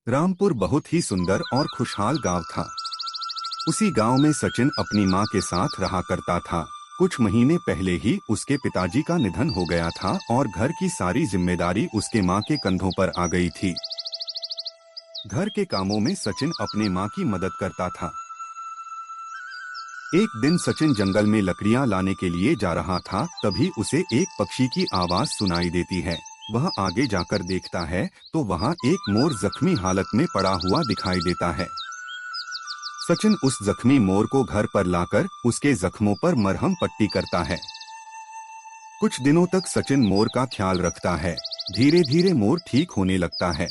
रामपुर बहुत ही सुंदर और खुशहाल गांव था। उसी गांव में सचिन अपनी मां के साथ रहा करता था। कुछ महीने पहले ही उसके पिताजी का निधन हो गया था और घर की सारी जिम्मेदारी उसके मां के कंधों पर आ गई थी। घर के कामों में सचिन अपने मां की मदद करता था। एक दिन सचिन जंगल में लकड़ियां लाने के लिए जा रहा था, तभी उसे एक पक्षी की आवाज सुनाई देती है। वह आगे जाकर देखता है तो वहां एक मोर जख्मी हालत में पड़ा हुआ दिखाई देता है। सचिन उस जख्मी मोर को घर पर लाकर उसके जख्मों पर मरहम पट्टी करता है। कुछ दिनों तक सचिन मोर का ख्याल रखता है। धीरे धीरे मोर ठीक होने लगता है।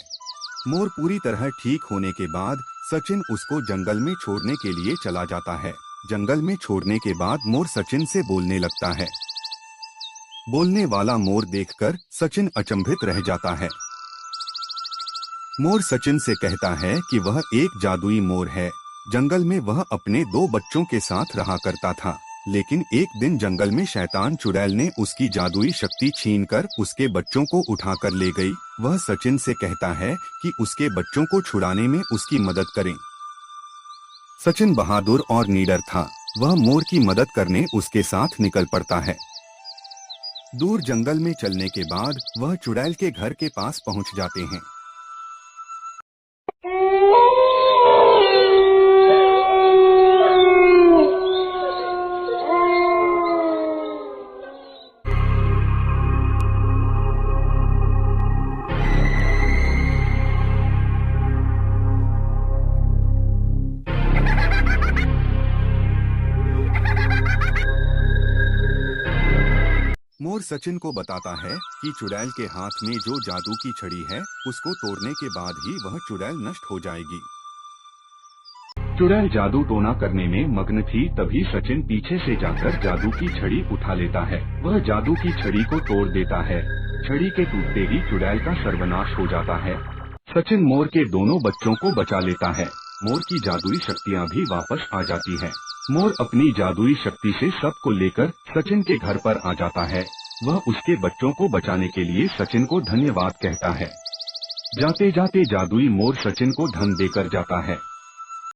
मोर पूरी तरह ठीक होने के बाद सचिन उसको जंगल में छोड़ने के लिए चला जाता है। जंगल में छोड़ने के बाद मोर सचिन से बोलने लगता है। बोलने वाला मोर देखकर सचिन अचंभित रह जाता है। मोर सचिन से कहता है कि वह एक जादुई मोर है। जंगल में वह अपने 2 बच्चों के साथ रहा करता था, लेकिन एक दिन जंगल में शैतान चुड़ैल ने उसकी जादुई शक्ति छीनकर उसके बच्चों को उठाकर ले गई। वह सचिन से कहता है कि उसके बच्चों को छुड़ाने में उसकी मदद करें। सचिन बहादुर और निडर था। वह मोर की मदद करने उसके साथ निकल पड़ता है। दूर जंगल में चलने के बाद वह चुड़ैल के घर के पास पहुंच जाते हैं। मोर सचिन को बताता है कि चुड़ैल के हाथ में जो जादू की छड़ी है, उसको तोड़ने के बाद ही वह चुड़ैल नष्ट हो जाएगी। चुड़ैल जादू टोना करने में मग्न थी, तभी सचिन पीछे से जाकर जादू की छड़ी उठा लेता है। वह जादू की छड़ी को तोड़ देता है। छड़ी के टूटते ही चुड़ैल का सर्वनाश हो जाता है। सचिन मोर के दोनों बच्चों को बचा लेता है। मोर की जादुई शक्तियाँ भी वापस आ जाती है। मोर अपनी जादुई शक्ति से सबको लेकर सचिन के घर पर आ जाता है। वह उसके बच्चों को बचाने के लिए सचिन को धन्यवाद कहता है। जाते जाते जादुई मोर सचिन को धन देकर जाता है।